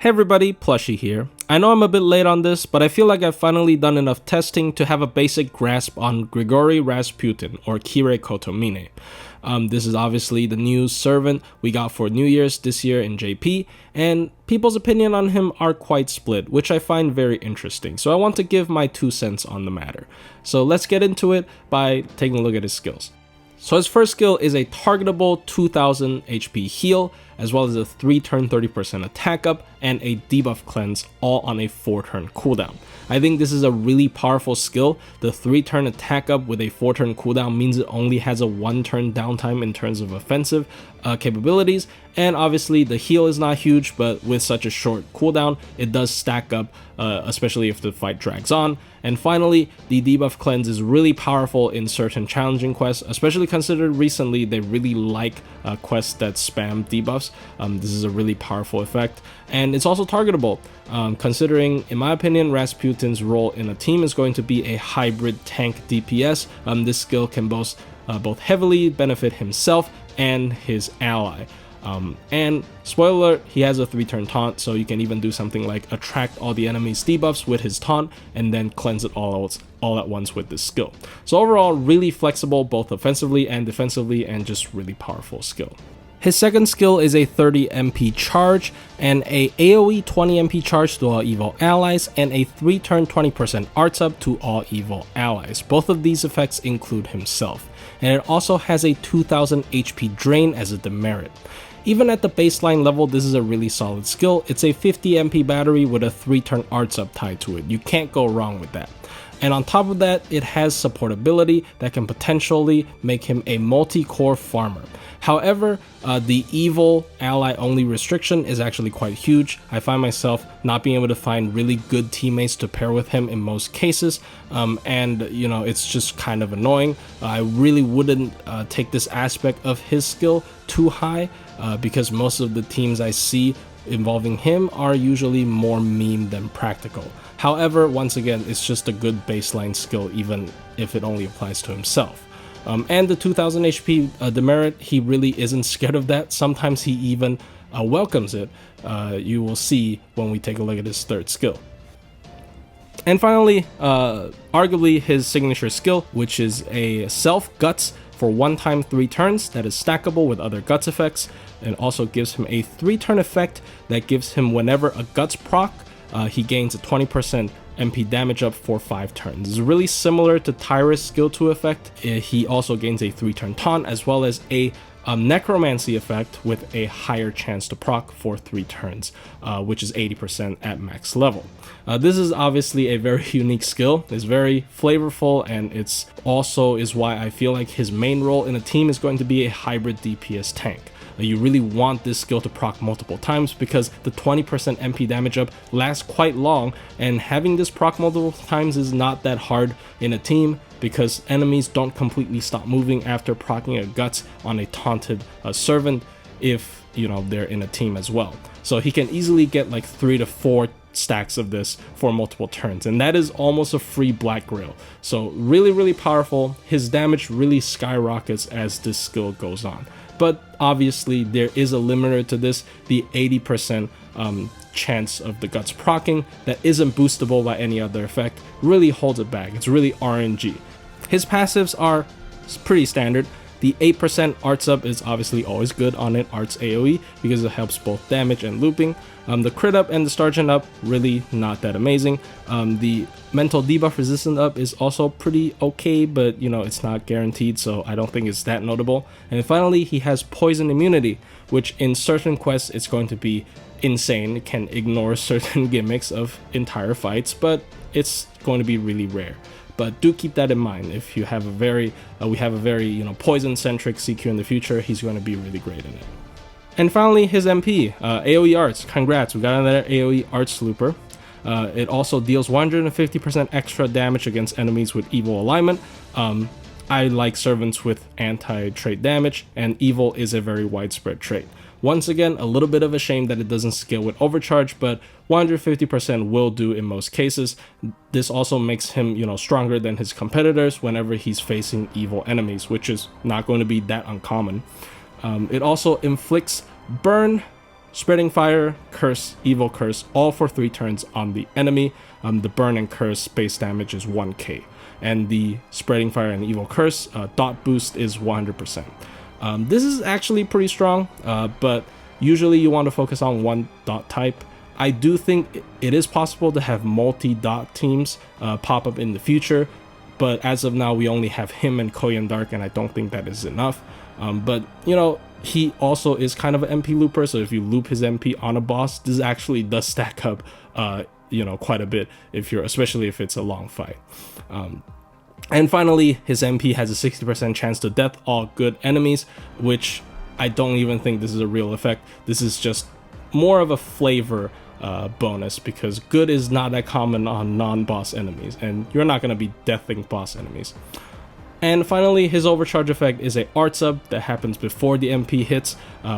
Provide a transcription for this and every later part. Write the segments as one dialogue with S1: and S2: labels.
S1: Hey everybody, Plushy here. I know I'm a bit late on this, but I feel like I've finally done enough testing to have a basic grasp on Grigori Rasputin, or Kire Kotomine. This is obviously the new servant we got for New Year's this year in JP, and people's opinion on him are quite split, which I find very interesting, so I want to give my 2 cents on the matter. So let's get into it by taking a look at his skills. So his first skill is a targetable 2000 HP heal, as well as a 3-turn 30% attack up, and a debuff cleanse, all on a 4-turn cooldown. I think this is a really powerful skill. The 3-turn attack up with a 4-turn cooldown means it only has a 1-turn downtime in terms of offensive capabilities, and obviously the heal is not huge, but with such a short cooldown, it does stack up, especially if the fight drags on. And finally, the debuff cleanse is really powerful in certain challenging quests, especially considered recently they really like quests that spam debuffs. This is a really powerful effect, and it's also targetable, considering, in my opinion, Rasputin's role in a team is going to be a hybrid tank DPS. This skill can both heavily benefit himself and his ally. And spoiler alert, he has a 3-turn taunt, so you can even do something like attract all the enemy's debuffs with his taunt and then cleanse it all at once with this skill. So overall, really flexible both offensively and defensively, and just really powerful skill. His second skill is a 30 MP charge, and a AoE 20 MP charge to all evil allies, and a 3-turn 20% arts up to all evil allies. Both of these effects include himself, and it also has a 2000 HP drain as a demerit. Even at the baseline level, this is a really solid skill. It's a 50 MP battery with a 3-turn arts up tied to it. You can't go wrong with that. And on top of that, it has supportability that can potentially make him a multi-core farmer. However, the evil ally only restriction is actually quite huge. I find myself not being able to find really good teammates to pair with him in most cases, and it's just kind of annoying. I really wouldn't take this aspect of his skill too high, because most of the teams I see involving him are usually more meme than practical. However, once again, it's just a good baseline skill, even if it only applies to himself. And the 2000 HP demerit, he really isn't scared of that. Sometimes he even welcomes it. You will see when we take a look at his third skill. And finally, arguably his signature skill, which is a self guts for 1-time 3 turns that is stackable with other guts effects, and also gives him a 3-turn effect that gives him, whenever a guts proc, he gains a 20% MP damage up for 5 turns. This is really similar to Tyrus' skill 2 effect. He also gains a 3-turn taunt, as well as a necromancy effect with a higher chance to proc for 3 turns, which is 80% at max level. This is obviously a very unique skill. It's very flavorful, and it's also is why I feel like his main role in a team is going to be a hybrid DPS tank. You really want this skill to proc multiple times, because the 20% MP damage up lasts quite long, and having this proc multiple times is not that hard in a team, because enemies don't completely stop moving after proccing a guts on a taunted servant if they're in a team as well. So he can easily get like 3 to 4 stacks of this for multiple turns, and that is almost a free black grail. So really powerful. His damage really skyrockets as this skill goes on. But obviously there is a limiter to this. The 80% chance of the guts proccing that isn't boostable by any other effect really holds it back. It's really RNG. His passives are pretty standard. The 8% arts up is obviously always good on it, arts AoE, because it helps both damage and looping. The crit up and the Stargent up, really not that amazing. The mental debuff resistant up is also pretty okay, but it's not guaranteed, so I don't think it's that notable. And finally, he has poison immunity, which in certain quests it's going to be insane. It can ignore certain gimmicks of entire fights, but it's going to be really rare. But do keep that in mind. If you have we have a very poison-centric CQ in the future, he's going to be really great in it. And finally, his MP, AoE Arts. Congrats, we got another AoE Arts looper. It also deals 150% extra damage against enemies with evil alignment. I like servants with anti-trait damage, and evil is a very widespread trait. Once again, a little bit of a shame that it doesn't scale with overcharge, but 150% will do in most cases. This also makes him, stronger than his competitors whenever he's facing evil enemies, which is not going to be that uncommon. It also inflicts burn Spreading Fire, Curse, Evil Curse, all for 3 turns on the enemy. The Burn and Curse base damage is 1k. And the Spreading Fire and Evil Curse dot boost is 100%. This is actually pretty strong, but usually you want to focus on one dot type. I do think it is possible to have multi-dot teams pop up in the future, but as of now we only have him and Koyan Dark, and I don't think that is enough. But you know, he also is kind of an MP looper, so if you loop his MP on a boss, this actually does stack up you know, quite a bit, especially if it's a long fight. And finally, his MP has a 60% chance to death all good enemies, which I don't even think this is a real effect. This is just more of a flavor bonus, because good is not that common on non-boss enemies, and you're not going to be deathing boss enemies. And finally, his overcharge effect is a art sub that happens before the MP hits,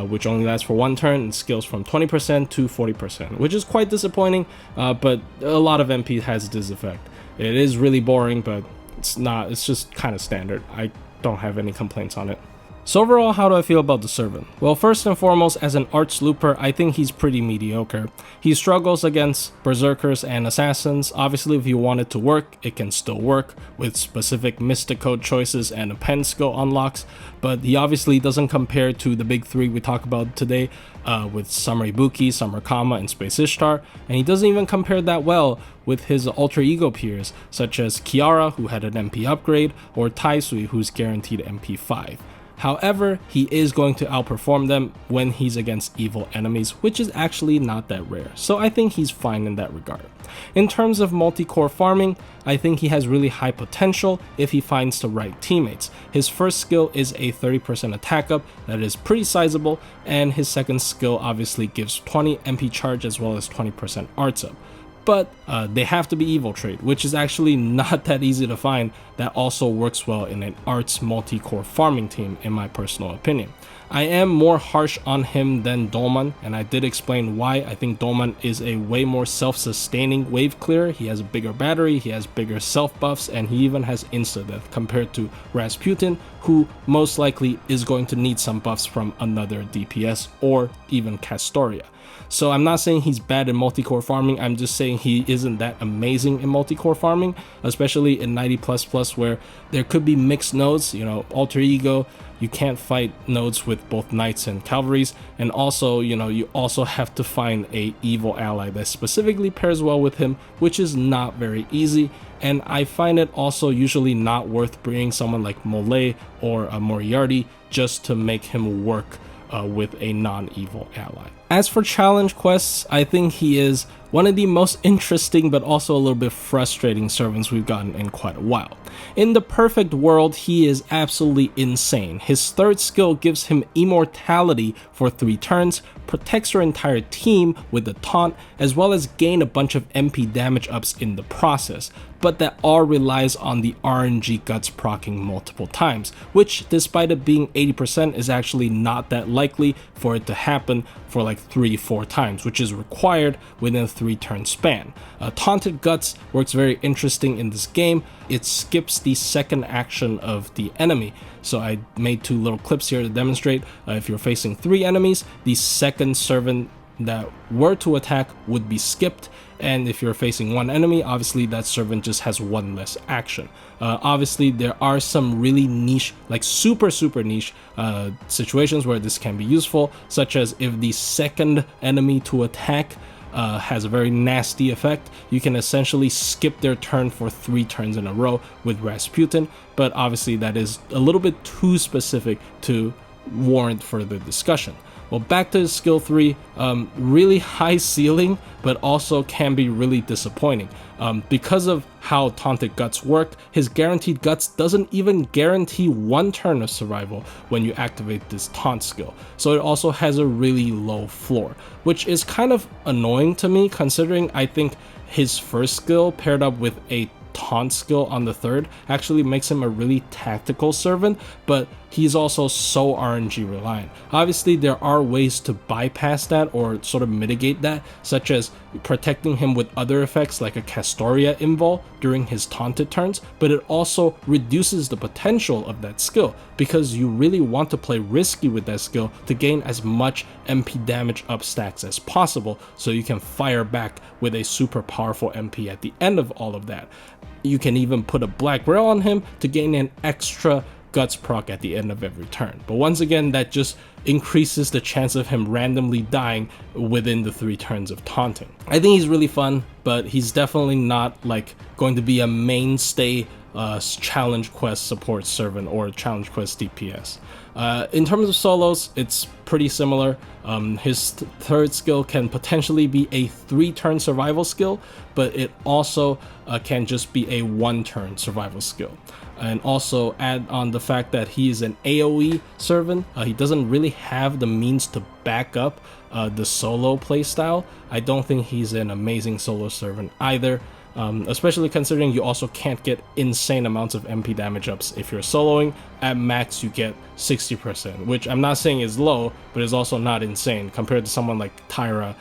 S1: which only lasts for 1 turn and scales from 20% to 40%, which is quite disappointing, but a lot of MP has this effect. It is really boring, but it's just kind of standard. I don't have any complaints on it. So overall, how do I feel about the servant? Well, first and foremost, as an arts looper, I think he's pretty mediocre. He struggles against berserkers and assassins. Obviously, if you want it to work, it can still work with specific mystic code choices and a pen skill unlocks, but he obviously doesn't compare to the big 3 we talk about today, with Summer Ibuki, Summer Kama, and Space Ishtar, and he doesn't even compare that well with his alter ego peers, such as Kiara, who had an MP upgrade, or Taisui, who's guaranteed MP 5. However, he is going to outperform them when he's against evil enemies, which is actually not that rare, so I think he's fine in that regard. In terms of multi-core farming, I think he has really high potential if he finds the right teammates. His first skill is a 30% attack up that is pretty sizable, and his second skill obviously gives 20 MP charge as well as 20% arts up. But they have to be evil trait, which is actually not that easy to find that also works well in an arts multi-core farming team, in my personal opinion. I am more harsh on him than Dolman, and I did explain why. I think Dolman is a way more self-sustaining wave clearer. He has a bigger battery, he has bigger self buffs, and he even has insta-death compared to Rasputin, who most likely is going to need some buffs from another DPS or even Castoria. So I'm not saying he's bad in multi-core farming, I'm just saying he isn't that amazing in multi-core farming, especially in 90++, where there could be mixed nodes, you know, alter ego, you can't fight nodes with both knights and cavalries, and also, you know, you also have to find a evil ally that specifically pairs well with him, which is not very easy, and I find it also usually not worth bringing someone like Mole or a Moriarty just to make him work with a non-evil ally. As for challenge quests, I think he is one of the most interesting but also a little bit frustrating servants we've gotten in quite a while. In the perfect world, he is absolutely insane. His third skill gives him immortality for 3 turns, protects your entire team with a taunt, as well as gain a bunch of MP damage ups in the process, but that all relies on the RNG guts proccing multiple times, which despite it being 80% is actually not that likely for it to happen for like 3-4 times, which is required within a 3-turn span. Taunted Guts works very interesting in this game. It skips the second action of the enemy. So I made 2 little clips here to demonstrate. If you're facing 3 enemies, the second servant that were to attack would be skipped, and if you're facing 1 enemy, obviously that servant just has 1 less action. Obviously there are some really niche, like super niche situations where this can be useful, such as if the second enemy to attack has a very nasty effect, you can essentially skip their turn for 3 turns in a row with Rasputin, but obviously that is a little bit too specific to warrant further discussion. Well, back to his skill 3, really high ceiling, but also can be really disappointing. Because of how Taunted Guts work, his guaranteed guts doesn't even guarantee 1 turn of survival when you activate this taunt skill. So it also has a really low floor, which is kind of annoying to me, considering I think his first skill paired up with a taunt skill on the third actually makes him a really tactical servant, but he's also so RNG reliant. Obviously, there are ways to bypass that or sort of mitigate that, such as protecting him with other effects like a Castoria invul during his taunted turns, but it also reduces the potential of that skill because you really want to play risky with that skill to gain as much MP damage up stacks as possible so you can fire back with a super powerful MP at the end of all of that. You can even put a Black Rail on him to gain an extra Guts proc at the end of every turn. But once again, that just increases the chance of him randomly dying within the 3 turns of taunting. I think he's really fun, but he's definitely not like going to be a mainstay challenge quest support servant or challenge quest DPS. In terms of solos, it's pretty similar. His third skill can potentially be a 3-turn survival skill, but it also can just be a 1-turn survival skill. And also add on the fact that he is an AoE servant. He doesn't really have the means to back up the solo playstyle. I don't think he's an amazing solo servant either. Especially considering you also can't get insane amounts of MP damage ups if you're soloing. At max you get 60%, which I'm not saying is low, but is also not insane compared to someone like Tyra,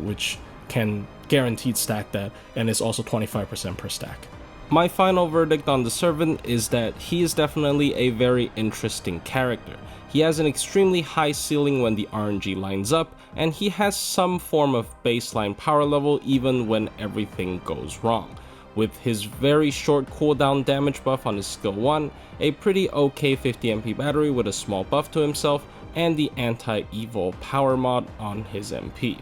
S1: which can guaranteed stack that, and is also 25% per stack. My final verdict on the servant is that he is definitely a very interesting character. He has an extremely high ceiling when the RNG lines up, and he has some form of baseline power level even when everything goes wrong. With his very short cooldown damage buff on his skill 1, a pretty okay 50 MP battery with a small buff to himself, and the anti-evil power mod on his MP.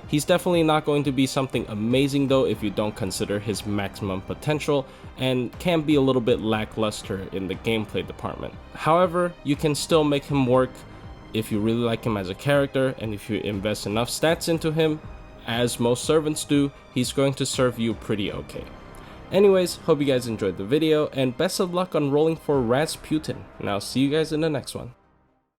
S1: He's definitely not going to be something amazing though if you don't consider his maximum potential, and can be a little bit lackluster in the gameplay department. However, you can still make him work if you really like him as a character, and if you invest enough stats into him, as most servants do, he's going to serve you pretty okay. Anyways, hope you guys enjoyed the video, and best of luck on rolling for Rasputin, and I'll see you guys in the next one.